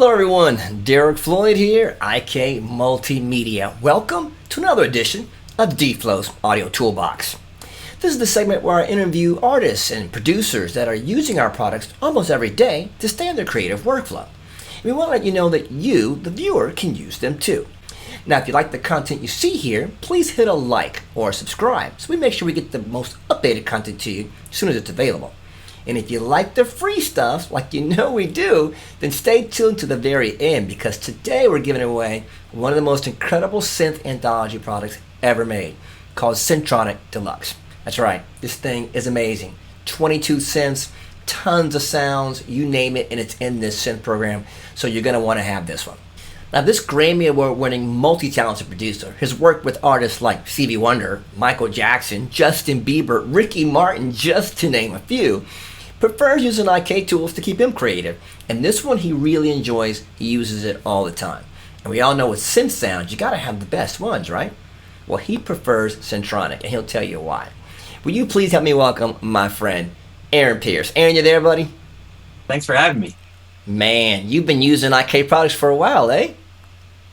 Hello everyone, Derek Floyd here, IK Multimedia. Welcome to another edition of DFlo's Audio Toolbox. This is the segment where I interview artists and producers that are using our products almost every day to stay in their creative workflow. And we want to let you know that you, the viewer, can use them too. Now, if you like the content you see here, please hit a like or subscribe so we make sure we get the most updated content to you as soon as it's available. And if you like the free stuff, like you know we do, then stay tuned to the very end because today we're giving away one of the most incredible synth anthology products ever made called Syntronik Deluxe. That's right, this thing is amazing. 22 synths, tons of sounds, you name it, and it's in this synth program, so you're going to want to have this one. Now, this Grammy Award Winning multi-talented producer has worked with artists like Stevie Wonder, Michael Jackson, Justin Bieber, Ricky Martin, just to name a few. Prefers using IK tools to keep him creative, and this one he really enjoys. He uses it all the time. And we all know with synth sounds, you gotta have the best ones, right? Well, he prefers Syntronik, and he'll tell you why. Will you please help me welcome my friend, Aaron Pearce. Aaron, you there, buddy? Thanks for having me. Man, you've been using IK products for a while, eh?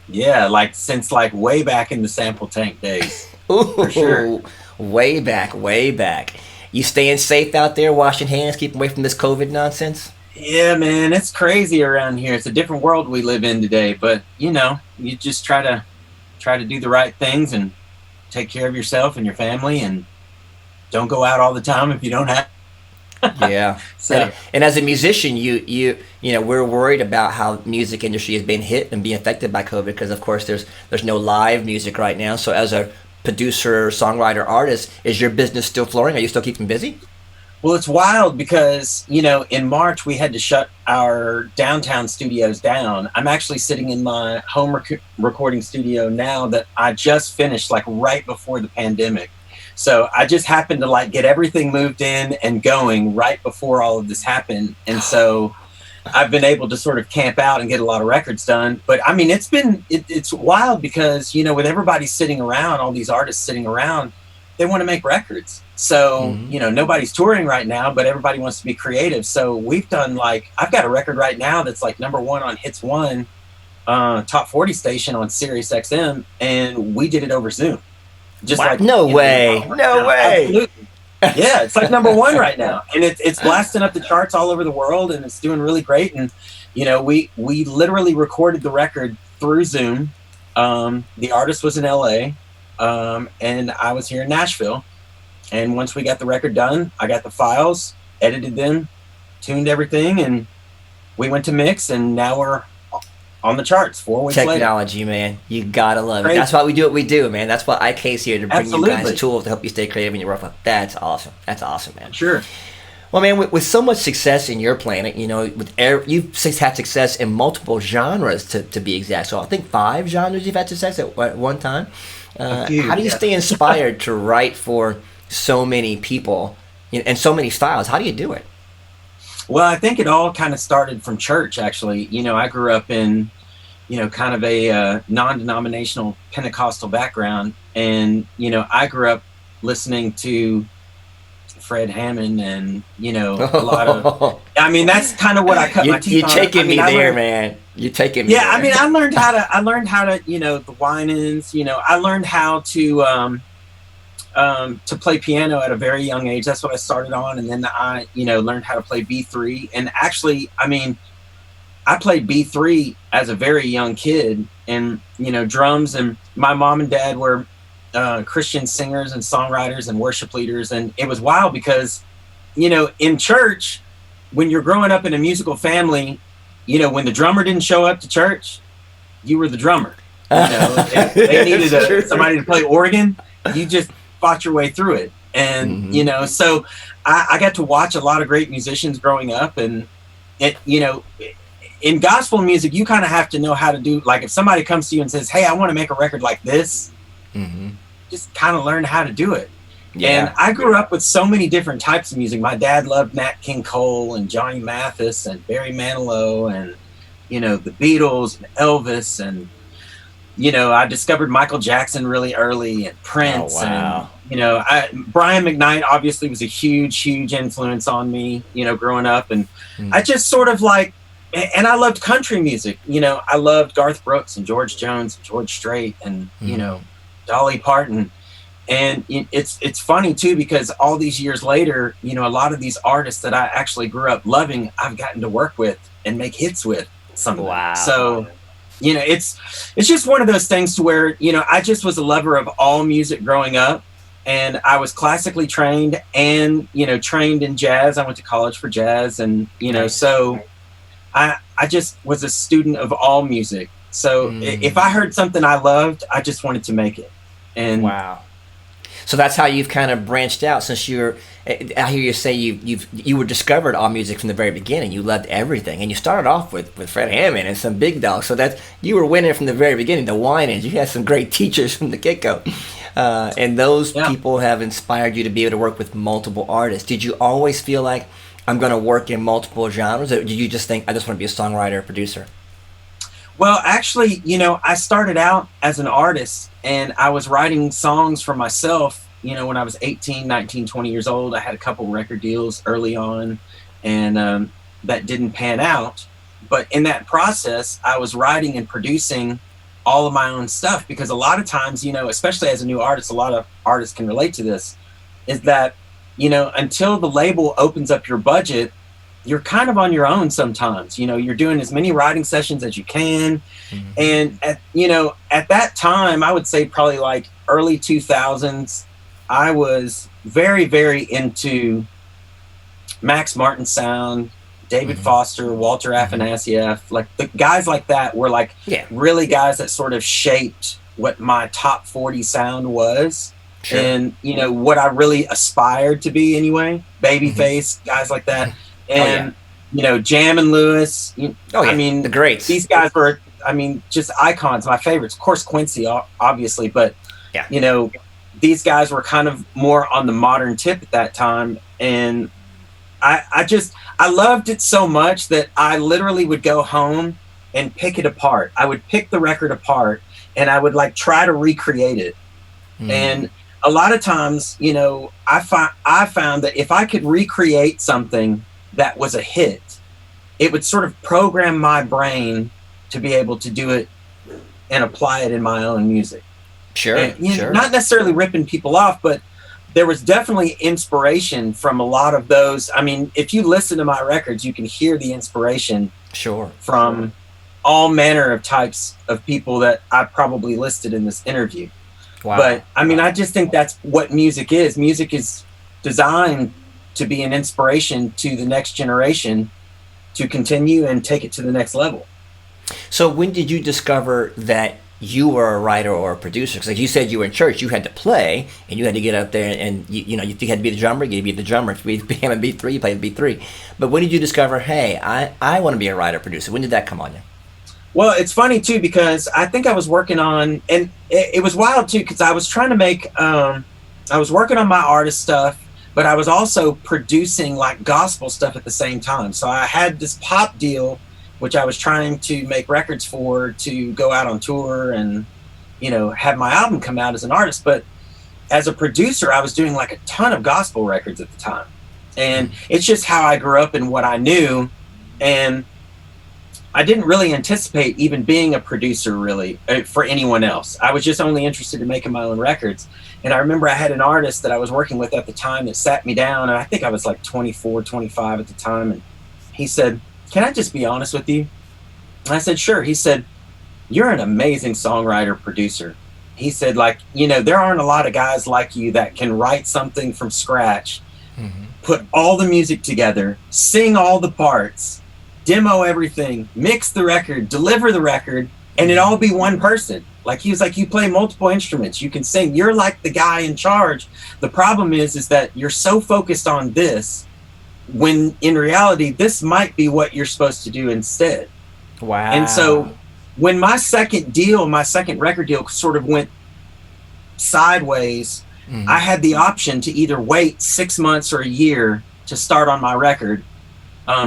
Yeah, since way back in the SampleTank days. Ooh, for sure. Way back. You staying safe out there, washing hands, keeping away from this COVID nonsense? Yeah, man, it's crazy around here. It's a different world we live in today, but you just try to do the right things and take care of yourself and your family, and don't go out all the time if you don't have. Yeah. And as a musician, you know, we're worried about how music industry has been hit and being affected by COVID because, of course, there's no live music right now. So as a producer, songwriter, artist, is your business still flowing? Are you still keeping busy? Well, it's wild because, in March we had to shut our downtown studios down. I'm actually sitting in my home recording studio now that I just finished right before the pandemic. So I just happened to get everything moved in and going right before all of this happened. And so I've been able to sort of camp out and get a lot of records done. But I mean, it's wild because, with everybody sitting around, all these artists sitting around, they want to make records. So, nobody's touring right now, but everybody wants to be creative. So we've done I've got a record right now that's number one on Hits One, top 40 station on Sirius XM. And we did it over Zoom. Just No way. Absolutely. Yeah, it's number one right now, and it's blasting up the charts all over the world, and it's doing really great. And we literally recorded the record through Zoom. The artist was in LA, and I was here in Nashville. And once we got the record done, I got the files, edited them, tuned everything, and we went to mix. And now we're on the charts 4 weeks later. Technology, man. You gotta love it. That's why we do what we do, man. That's why IK's here to bring you guys tools to help you stay creative in your workflow. That's awesome. That's awesome, man. Sure. Well, man, with so much success in your planet, you've had success in multiple genres to be exact. So I think 5 genres you've had success at one time. How do you stay inspired to write for so many people and so many styles? How do you do it? Well, I think it all kind of started from church, actually. I grew up in, kind of a non-denominational Pentecostal background. And, I grew up listening to Fred Hammond and, a lot of, I mean, that's kind of what I cut my teeth on. You're taking me there, man. You're taking me there. I mean, I learned how to, the whinings, I learned how to play piano at a very young age. That's what I started on. And then I, learned how to play B3. And actually, I mean, I played B3 as a very young kid, and, drums, and my mom and dad were Christian singers and songwriters and worship leaders. And it was wild because, in church, when you're growing up in a musical family, when the drummer didn't show up to church, you were the drummer. If they needed somebody to play organ, you just fought your way through it. And so I got to watch a lot of great musicians growing up. And it in gospel music, you kind of have to know how to do, if somebody comes to you and says, hey, I want to make a record like this, just kind of learn how to do it. And I grew up with so many different types of music. My dad loved Nat King Cole and Johnny Mathis and Barry Manilow and the Beatles and Elvis, and I discovered Michael Jackson really early, and Prince. Oh, wow. And Brian McKnight obviously was a huge influence on me, growing up. And I just sort of and I loved country music. You know, I loved Garth Brooks and George Jones, and George Strait, and you know, Dolly Parton. And it's funny too, because all these years later, you know, a lot of these artists that I actually grew up loving, I've gotten to work with and make hits with some of them. So, you know, it's just one of those things to where, you know, I just was a lover of all music growing up, and I was classically trained and, you know, trained in jazz. I went to college for jazz, and, you know, so I just was a student of all music. So if I heard something I loved, I just wanted to make it. And so that's how you've kind of branched out, since you're, I hear you say you were discovered all music from the very beginning. You loved everything, and you started off with Fred Hammond and some big dogs. So that you were winning from the very beginning. The Winans, you had some great teachers from the get-go, and those people have inspired you to be able to work with multiple artists. Did you always feel like, I'm going to work in multiple genres, or did you just think, I just want to be a songwriter or producer? Well, actually, you know, I started out as an artist, and I was writing songs for myself, you know, when I was 18, 19, 20 years old. I had a couple record deals early on, and that didn't pan out. But in that process, I was writing and producing all of my own stuff, because a lot of times, you know, especially as a new artist, a lot of artists can relate to this, is that, you know, until the label opens up your budget, you're kind of on your own sometimes. You know, you're doing as many writing sessions as you can. And at that time, I would say probably like early 2000s, I was very, very into Max Martin sound, David Foster, Walter Afanasieff. Like the guys like that were like really guys that sort of shaped what my top 40 sound was. And, you know, what I really aspired to be anyway. Babyface, guys like that. And, you know, Jam and Lewis. I mean, the greats. These guys were, I mean, just icons, my favorites. Of course, Quincy, obviously. But, you know, these guys were kind of more on the modern tip at that time. And I loved it so much that I literally would go home and pick it apart. I would pick the record apart, and I would like try to recreate it. And a lot of times, you know, I found that if I could recreate something that was a hit, it would sort of program my brain to be able to do it and apply it in my own music. And, you know, not necessarily ripping people off, but there was definitely inspiration from a lot of those. I mean, if you listen to my records, you can hear the inspiration from all manner of types of people that I probably listed in this interview. But I mean, I just think that's what music is. Music is designed to be an inspiration to the next generation to continue and take it to the next level. So when did you discover that you were a writer or a producer? Because like you said, you were in church, you had to play, and you had to get up there, and you had to be the drummer, you had to be the drummer. If you became a B3, you played B3. But when did you discover, hey, I want to be a writer producer? When did that come on you? Well, it's funny too, because I think I was working on, and it was wild too, because I was trying to make, I was working on my artist stuff, but I was also producing like gospel stuff at the same time. So I had this pop deal, which I was trying to make records for, to go out on tour and, you know, have my album come out as an artist. But as a producer, I was doing like a ton of gospel records at the time. And it's just how I grew up and what I knew. And I didn't really anticipate even being a producer really for anyone else. I was just only interested in making my own records. And I remember I had an artist that I was working with at the time that sat me down, and I think I was like 24, 25 at the time. And he said, "Can I just be honest with you?" And I said, "Sure." He said, "You're an amazing songwriter, producer." He said, like, you know, there aren't a lot of guys like you that can write something from scratch, put all the music together, sing all the parts, demo everything, mix the record, deliver the record, and it all be one person. Like, he was like, you play multiple instruments, you can sing, you're like the guy in charge. The problem is that you're so focused on this, when in reality, this might be what you're supposed to do instead. Wow. And so when my second record deal sort of went sideways, I had the option to either wait 6 months or a year to start on my record,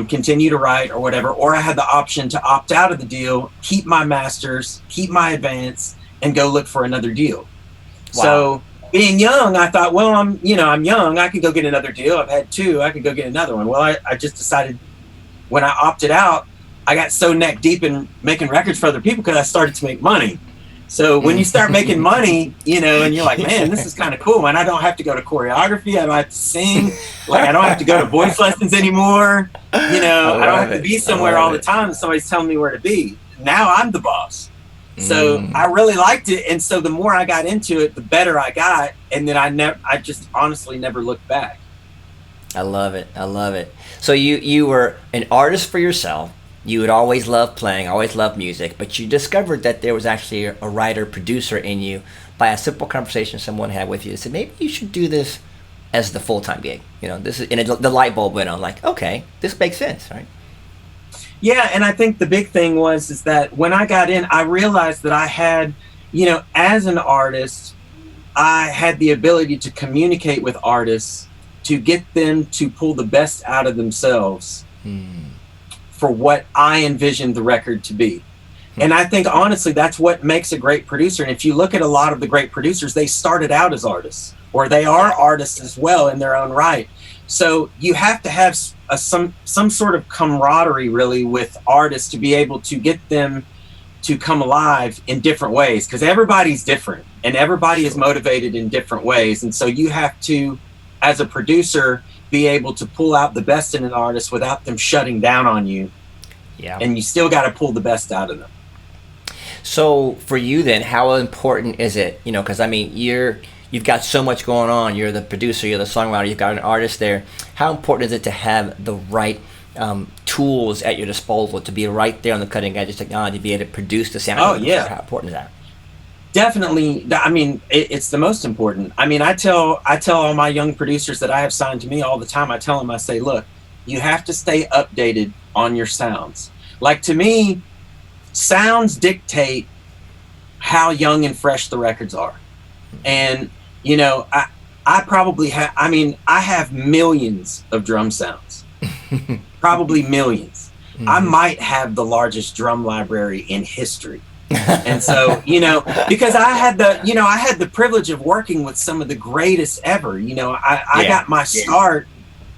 continue to write or whatever, or I had the option to opt out of the deal, keep my masters, keep my advance, and go look for another deal. Wow. So being young, I thought, well, I'm young, I could go get another deal. I've had two, I could go get another one. Well, I just decided when I opted out, I got so neck deep in making records for other people because I started to make money. So when you start making money, you know, and you're like, man, this is kind of cool, man. I don't have to go to choreography. I don't have to sing. Like, I don't have to go to voice lessons anymore. You know, I don't have to be somewhere all the time and somebody's telling me where to be. Now I'm the boss. So I really liked it. And so the more I got into it, the better I got. And then I just honestly never looked back. I love it. I love it. So you were an artist for yourself. You had always loved playing, always loved music, but you discovered that there was actually a writer, producer in you by a simple conversation someone had with you. They said, maybe you should do this as the full-time gig. You know, this is, and the light bulb went on, like, okay, this makes sense, right? Yeah, and I think the big thing is that when I got in, I realized that I had, you know, as an artist, I had the ability to communicate with artists to get them to pull the best out of themselves. For what I envisioned the record to be. And I think, honestly, that's what makes a great producer. And if you look at a lot of the great producers, they started out as artists, or they are artists as well in their own right. So you have to have some sort of camaraderie, really, with artists to be able to get them to come alive in different ways, because everybody's different, and everybody is motivated in different ways. And so you have to, as a producer, be able to pull out the best in an artist without them shutting down on you. Yeah. And you still got to pull the best out of them. So for you then, how important is it, you know, because I mean, you've got so much going on. You're the producer, you're the songwriter, you've got an artist there. How important is it to have the right tools at your disposal, to be right there on the cutting edge of technology, to be able to produce the sound? Oh, yeah. How important is that? Definitely. I mean, it's the most important. I mean, I tell all my young producers that I have signed to me all the time, I tell them, I say, look, you have to stay updated on your sounds. Like, to me, sounds dictate how young and fresh the records are. And, you know, I probably have, I mean, I have millions of drum sounds, probably millions. I might have the largest drum library in history. And so, you know, because I had the privilege of working with some of the greatest ever. You know, I got my start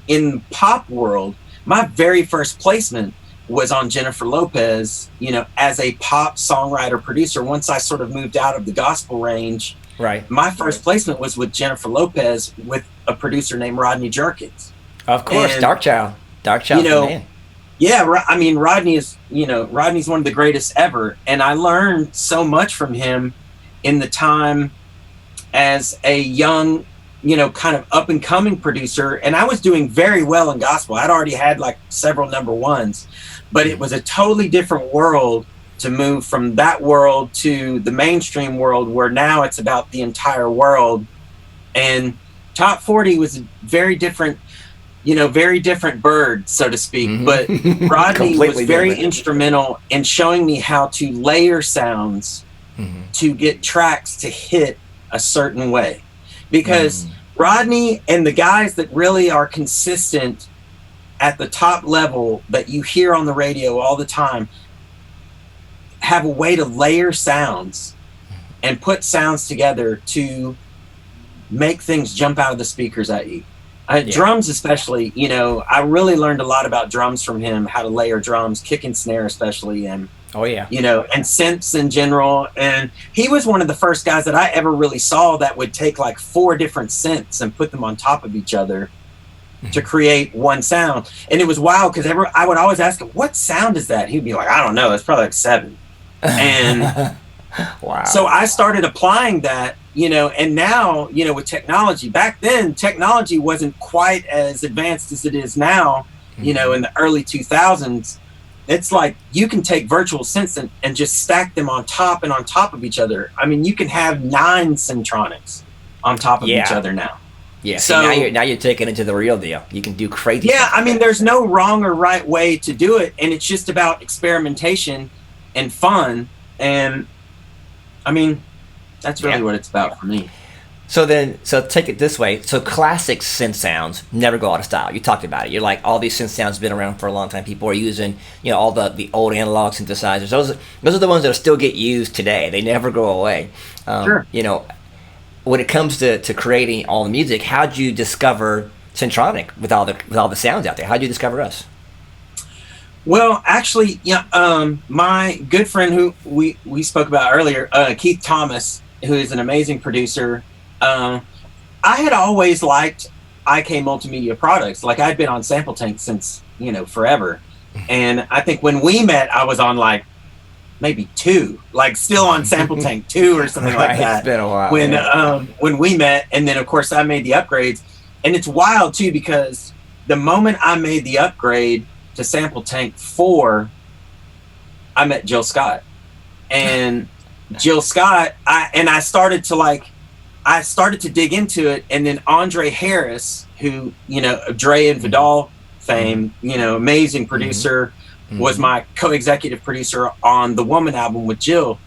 in the pop world. My very first placement was on Jennifer Lopez, you know, as a pop songwriter producer. Once I sort of moved out of the gospel range, right, my first placement was with Jennifer Lopez with a producer named Rodney Jerkins. Of course, and, Dark Child, you know, man. Yeah, I mean, Rodney's one of the greatest ever. And I learned so much from him in the time as a young, you know, kind of up and coming producer. And I was doing very well in gospel. I'd already had like several number ones, but it was a totally different world to move from that world to the mainstream world, where now it's about the entire world. And Top 40 was a very different bird, so to speak. But Rodney was very instrumental in showing me how to layer sounds to get tracks to hit a certain way. Because Rodney and the guys that really are consistent at the top level that you hear on the radio all the time have a way to layer sounds and put sounds together to make things jump out of the speakers at you. Drums especially, you know, I really learned a lot about drums from him, how to layer drums, kick and snare especially, and you know, and synths in general. And he was one of the first guys that I ever really saw that would take like 4 different synths and put them on top of each other to create one sound. And it was wild because I would always ask him, what sound is that? He'd be like, I don't know, it's probably like 7. And wow. So I started applying that, you know, and now, you know, with technology, back then, technology wasn't quite as advanced as it is now, you know, in the early 2000s. It's like you can take virtual synths and just stack them on top and on top of each other. I mean, you can have 9 Syntronics on top of each other now. Yeah, so now you're taking it to the real deal. You can do crazy stuff. I mean, there's no wrong or right way to do it, and it's just about experimentation and fun. And I mean, that's really what it's about for me. So take it this way. So classic synth sounds never go out of style. You talked about it. You're like, all these synth sounds have been around for a long time. People are using, you know, all the old analog synthesizers. Those are the ones that still get used today. They never go away. Sure. You know, when it comes to creating all the music, how'd you discover Syntronik with all the sounds out there? How'd you discover us? Well, actually, yeah, my good friend who we spoke about earlier, Keith Thomas, who is an amazing producer. I had always liked IK Multimedia products. Like I'd been on SampleTank since, forever. And I think when we met, I was on like maybe 2, like still on SampleTank 2 or something like that. It's been a while. When we met, and then of course I made the upgrades. And it's wild too, because the moment I made the upgrade to SampleTank 4, I met Jill Scott. And Jill Scott, I started to dig into it, and then Andre Harris, who, Dre and Vidal fame, amazing producer, was my co-executive producer on the Woman album with Jill.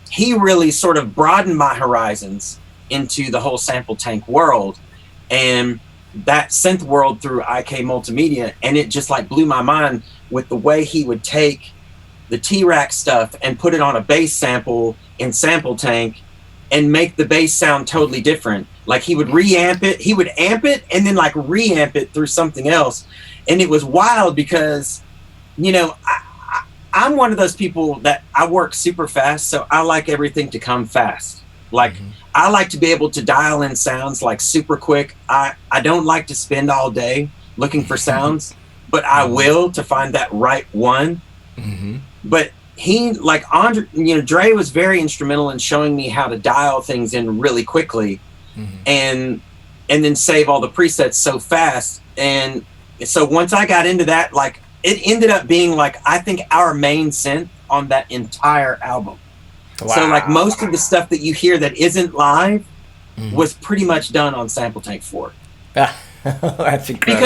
He really sort of broadened my horizons into the whole SampleTank world and that synth world through IK Multimedia, and it just like blew my mind with the way he would take the T-Rack stuff and put it on a bass sample in SampleTank and make the bass sound totally different. Like he would reamp it, he would amp it and then like reamp it through something else. And it was wild because, I'm one of those people that I work super fast, so I like everything to come fast. Like I like to be able to dial in sounds like super quick. I don't like to spend all day looking for sounds, but I will to find that right one. But he, like Andre, Dre was very instrumental in showing me how to dial things in really quickly and then save all the presets so fast. And so once I got into that, like it ended up being like, I think our main synth on that entire album. Wow. So like most of the stuff that you hear that isn't live was pretty much done on SampleTank 4. That's incredible.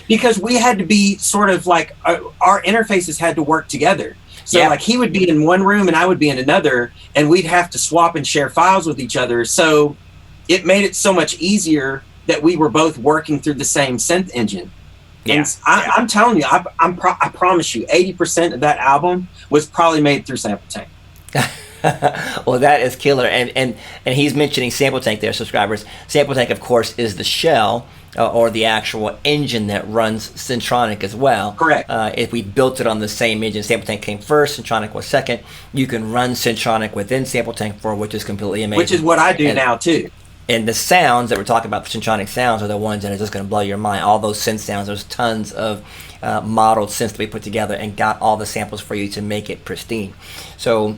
Because we had to be sort of like our interfaces had to work together. So like he would be in one room and I would be in another, and we'd have to swap and share files with each other. So it made it so much easier that we were both working through the same synth engine. And I'm telling you, I promise you, 80% of that album was probably made through SampleTank. Well, that is killer. And he's mentioning SampleTank there, subscribers. SampleTank, of course, is the shell or the actual engine that runs Syntronik as well. Correct. If we built it on the same engine, SampleTank came first, Syntronik was second. You can run Syntronik within SampleTank 4, which is completely amazing. Which is what I do now, too. And the sounds that we're talking about, the Syntronik sounds, are the ones that are just going to blow your mind. All those synth sounds, there's tons of modeled synths that we put together and got all the samples for you to make it pristine. So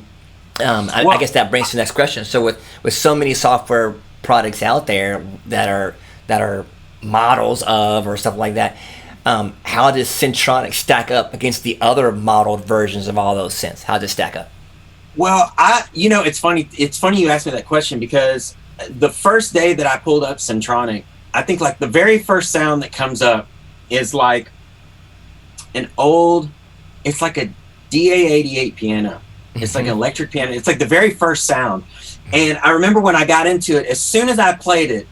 I guess that brings to the next question. So with so many software products out there that are models of or stuff like that, how does Syntronik stack up against the other modeled versions of all those synths? How does it stack up? Well, it's funny you asked me that question, because the first day that I pulled up Syntronik, I think like the very first sound that comes up is like it's like a DA88 piano. It's like an electric piano. It's like the very first sound. And I remember when I got into it, as soon as I played it,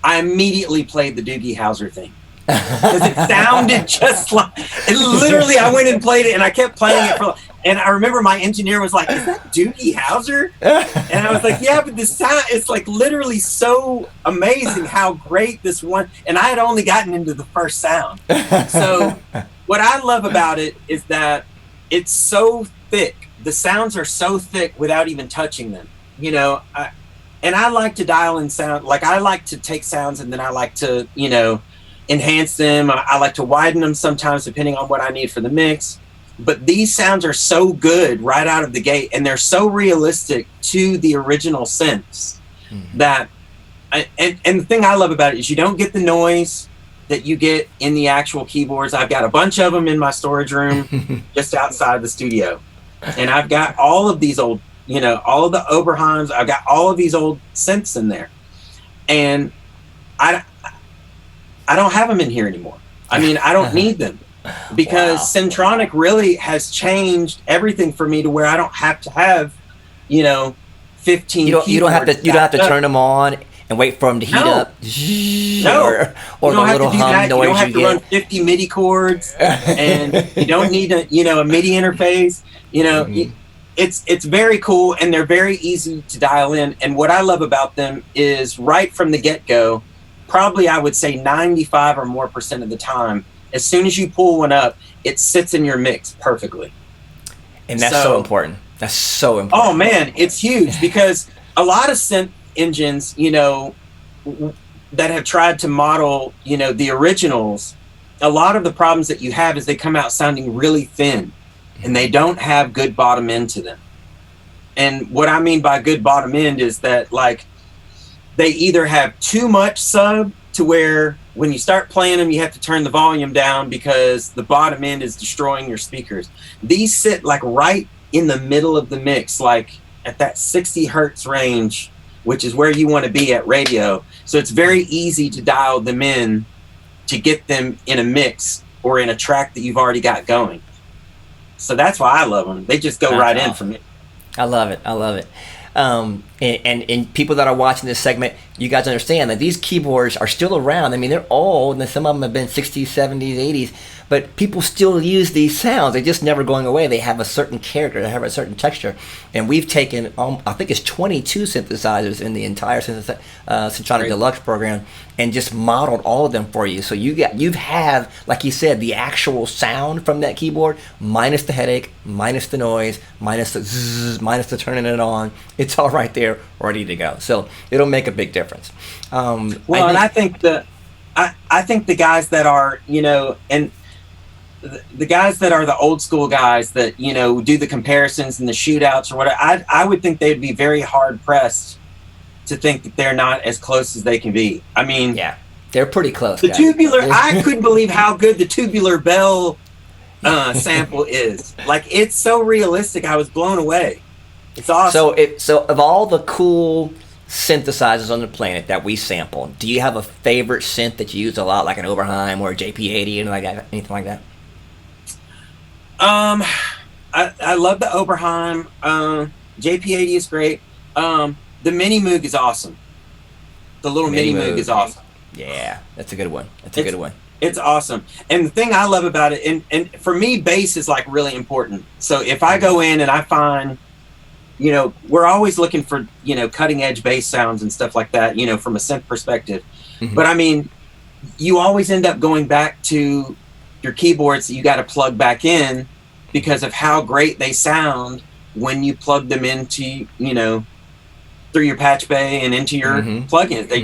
I immediately played the Doogie Howser thing. Because it sounded just like, literally I went and played it and I kept playing it and I remember my engineer was like, "Is that Doogie Howser?" And I was like, "Yeah, but the sound, it's like literally so amazing how great this one," and I had only gotten into the first sound. So what I love about it is that it's so thick. The sounds are so thick without even touching them, and I like to dial in sound. Like I like to take sounds and then I like to, enhance them. I like to widen them sometimes depending on what I need for the mix. But these sounds are so good right out of the gate, and they're so realistic to the original synths that, and the thing I love about it is you don't get the noise that you get in the actual keyboards. I've got a bunch of them in my storage room just outside the studio. And I've got all of these old, all of the Oberheims. I've got all of these old synths in there. And I don't have them in here anymore. I mean, I don't need them because Syntronik really has changed everything for me to where I don't have to have, 15 you don't have to turn them on and wait for them to heat up. No. Or the little hum noise you don't have to run 50 MIDI chords, and you don't need a MIDI interface. It's very cool, and they're very easy to dial in. And what I love about them is right from the get-go, probably I would say 95% or more of the time, as soon as you pull one up, it sits in your mix perfectly. And that's so important. That's so important. Oh man, it's huge, because a lot of synth engines, you know, that have tried to model, you know, the originals, a lot of the problems that you have is they come out sounding really thin, and they don't have good bottom end to them. And what I mean by good bottom end is that, like, they either have too much sub to where when you start playing them, you have to turn the volume down because the bottom end is destroying your speakers. These sit like right in the middle of the mix, like at that 60 hertz range, which is where you want to be at radio. So it's very easy to dial them in to get them in a mix or in a track that you've already got going. So that's why I love them. They just go right in for me. I love it. I love it. And people that are watching this segment, you guys understand that these keyboards are still around. I mean, they're old, and some of them have been 60s, 70s, 80s, but people still use these sounds. They're just never going away. They have a certain character. They have a certain texture. And we've taken, I think it's 22 synthesizers in the entire Syntronik Deluxe program and just modeled all of them for you. So you have, like you said, the actual sound from that keyboard, minus the headache, minus the noise, minus the zzz, minus the turning it on. It's all right there, ready to go. So it'll make a big difference. I think the guys that are, you know, and the guys that are the old school guys that, you know, do the comparisons and the shootouts or whatever, I would think they'd be very hard pressed to think that they're not as close as they can be. I mean, yeah, they're pretty close. The tubular, I couldn't believe how good the tubular bell sample is. Like, it's so realistic. I was blown away. It's awesome. So of all the cool synthesizers on the planet that we sample, do you have a favorite synth that you use a lot, like an Oberheim or a JP80 or anything like that? I love the Oberheim. JP80 is great. The Mini Moog is awesome. The little Mini Moog is awesome. Yeah, that's a good one. That's a good one. It's awesome. And the thing I love about it, and for me, bass is like really important. So if I go in and I find, you know, we're always looking for, you know, cutting edge bass sounds and stuff like that, you know, from a synth perspective. Mm-hmm. But I mean, you always end up going back to your keyboards that you got to plug back in because of how great they sound when you plug them into, you know, through your patch bay and into your plugins. They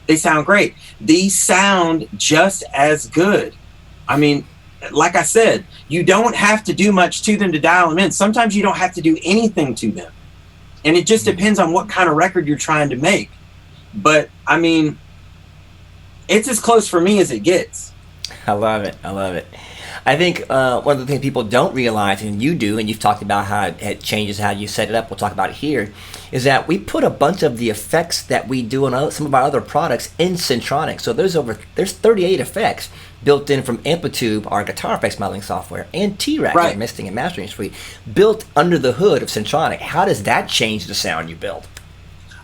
they sound great. These sound just as good. I mean, like I said, you don't have to do much to them to dial them in. Sometimes you don't have to do anything to them. And it just depends on what kind of record you're trying to make. But, I mean, it's as close for me as it gets. I love it. I love it. I think one of the things people don't realize, and you do, and you've talked about how it changes how you set it up, we'll talk about it here, is that we put a bunch of the effects that we do on some of our other products in Syntronik. So there's 38 effects built in from Amplitude, our guitar effects modeling software, and T-Rack, our mixing and mastering suite, built under the hood of Syntronik. How does that change the sound you build?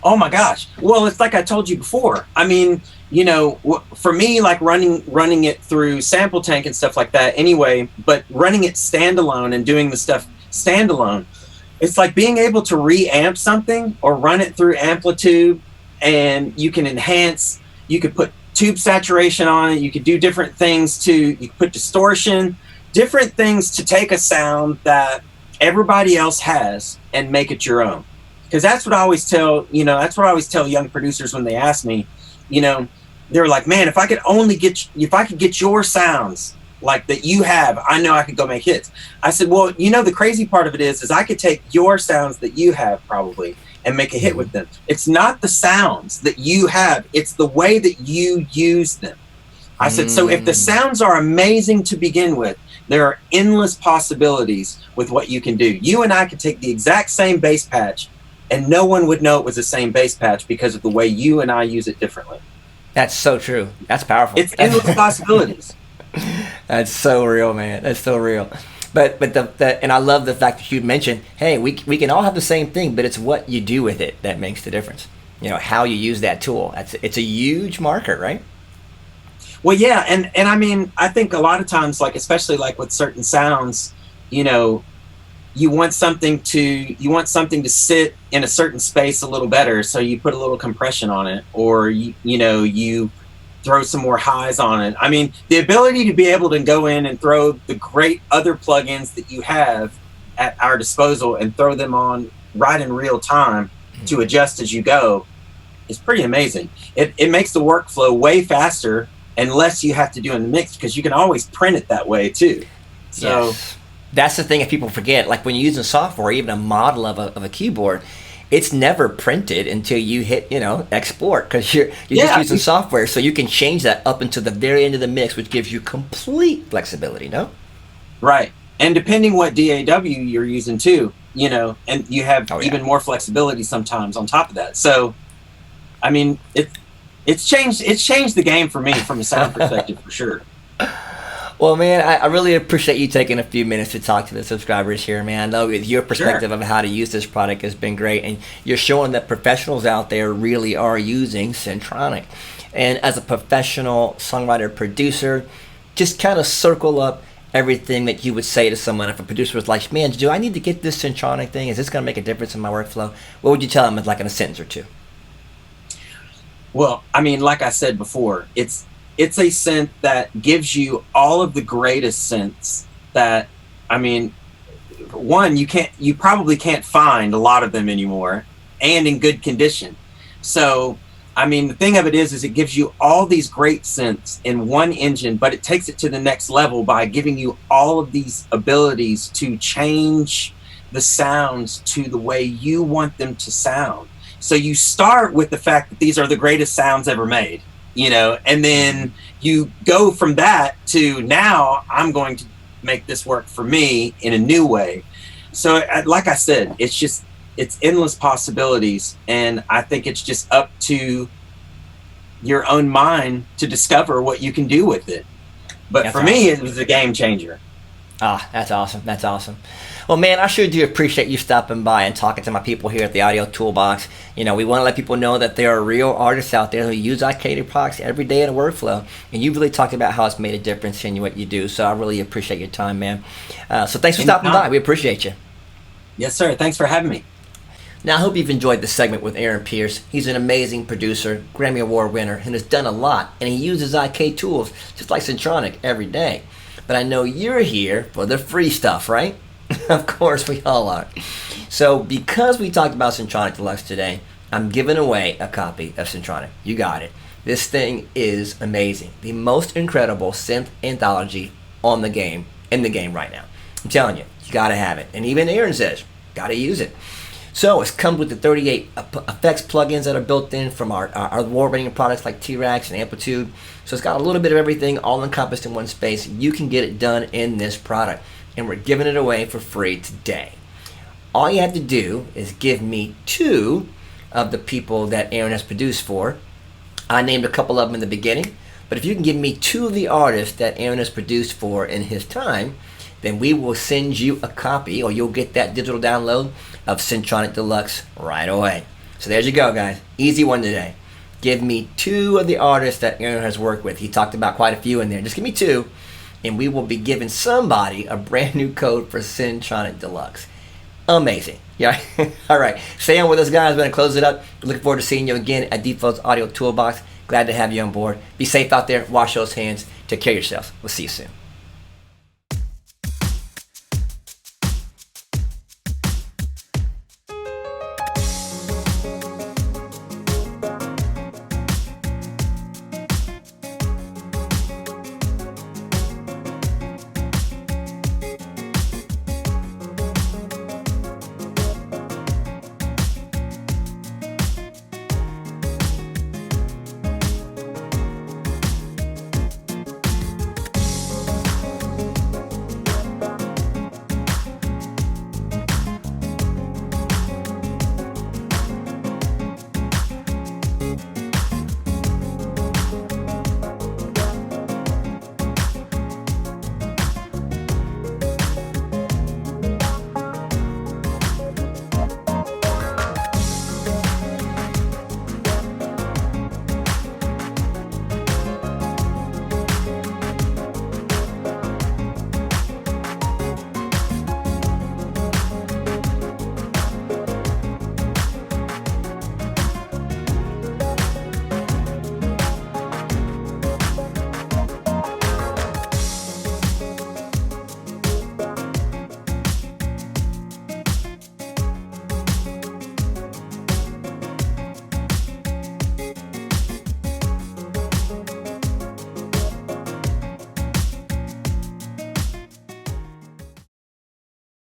Oh my gosh. Well, it's like I told you before. I mean, you know, for me, like running it through SampleTank and stuff like that anyway, but running it standalone and doing the stuff standalone, it's like being able to reamp something or run it through Amplitude, and you can enhance, you could put tube saturation on it, you could do different things you could put distortion, different things to take a sound that everybody else has and make it your own. Because that's what I always tell, you know, that's what I always tell young producers when they ask me, you know, they're like, man, if I could get your sounds like that you have, I know I could go make hits. I said, well, you know, the crazy part of it is I could take your sounds that you have probably and make a hit with them. It's not the sounds that you have, it's the way that you use them. I said, so if the sounds are amazing to begin with, there are endless possibilities with what you can do. You and I could take the exact same bass patch and no one would know it was the same bass patch because of the way you and I use it differently. That's so true. That's powerful. It's endless possibilities. That's so real, man. That's so real. But and I love the fact that you mentioned, hey, we can all have the same thing, but it's what you do with it that makes the difference. You know, how you use that tool. It's a huge marker, right? Well, yeah, and I mean, I think a lot of times, like especially like with certain sounds, you know, you want something to sit in a certain space a little better, so you put a little compression on it, or you throw some more highs on it. I mean, the ability to be able to go in and throw the great other plugins that you have at our disposal and throw them on right in real time to adjust as you go is pretty amazing. It makes the workflow way faster and less you have to do in the mix, because you can always print it that way too. So yes. That's the thing that people forget. Like when you're using software, even a model of a keyboard, it's never printed until you hit, export, because you're just using software. So you can change that up until the very end of the mix, which gives you complete flexibility, no? Right. And depending what DAW you're using too, and you have even more flexibility sometimes on top of that. So, I mean, it's changed the game for me from a sound perspective for sure. Well, man, I really appreciate you taking a few minutes to talk to the subscribers here, man. I know your perspective of how to use this product has been great, and you're showing that professionals out there really are using Syntronik. And as a professional songwriter producer, just kind of circle up everything that you would say to someone if a producer was like, man, do I need to get this Syntronik thing? Is this going to make a difference in my workflow? What would you tell them, like in a sentence or two? Well, I mean, like I said before, it's a synth that gives you all of the greatest synths that, I mean, one, you probably can't find a lot of them anymore and in good condition. So, I mean, the thing of it is it gives you all these great synths in one engine, but it takes it to the next level by giving you all of these abilities to change the sounds to the way you want them to sound. So you start with the fact that these are the greatest sounds ever made, and then you go from that to now I'm going to make this work for me in a new way. So like I said, it's endless possibilities, and I think it's just up to your own mind to discover what you can do with it. But that's for me, it was a game changer. Ah, that's awesome. That's awesome. Well, man, I sure do appreciate you stopping by and talking to my people here at the Audio Toolbox. We want to let people know that there are real artists out there who use IK products every day in a workflow, and you really talked about how it's made a difference in what you do. So I really appreciate your time, man. So thanks for stopping by. We appreciate you. Yes, sir. Thanks for having me. Now, I hope you've enjoyed this segment with Aaron Pearce. He's an amazing producer, Grammy Award winner, and has done a lot, and he uses IK tools just like Syntronik every day. But I know you're here for the free stuff, right? Of course, we all are. So, because we talked about Syntronik Deluxe today, I'm giving away a copy of Syntronik. You got it. This thing is amazing. The most incredible synth anthology in the game right now. I'm telling you, you got to have it. And even Aaron says, got to use it. So it comes with the 38 effects plugins that are built in from our award-winning products like T-Rax and Amplitude. So it's got a little bit of everything all encompassed in one space. You can get it done in this product. And we're giving it away for free today. All you have to do is give me 2 of the people that Aaron has produced for. I named a couple of them in the beginning. But if you can give me 2 of the artists that Aaron has produced for in his time, then we will send you a copy, or you'll get that digital download of Syntronik Deluxe right away. So there you go, guys. Easy one today. Give me 2 of the artists that Aaron has worked with. He talked about quite a few in there. Just give me 2, and we will be giving somebody a brand new code for Syntronik Deluxe. Amazing. Yeah. All right. Stay on with us, guys. We're going to close it up. Looking forward to seeing you again at DFlo's Audio Toolbox. Glad to have you on board. Be safe out there. Wash those hands. Take care of yourselves. We'll see you soon.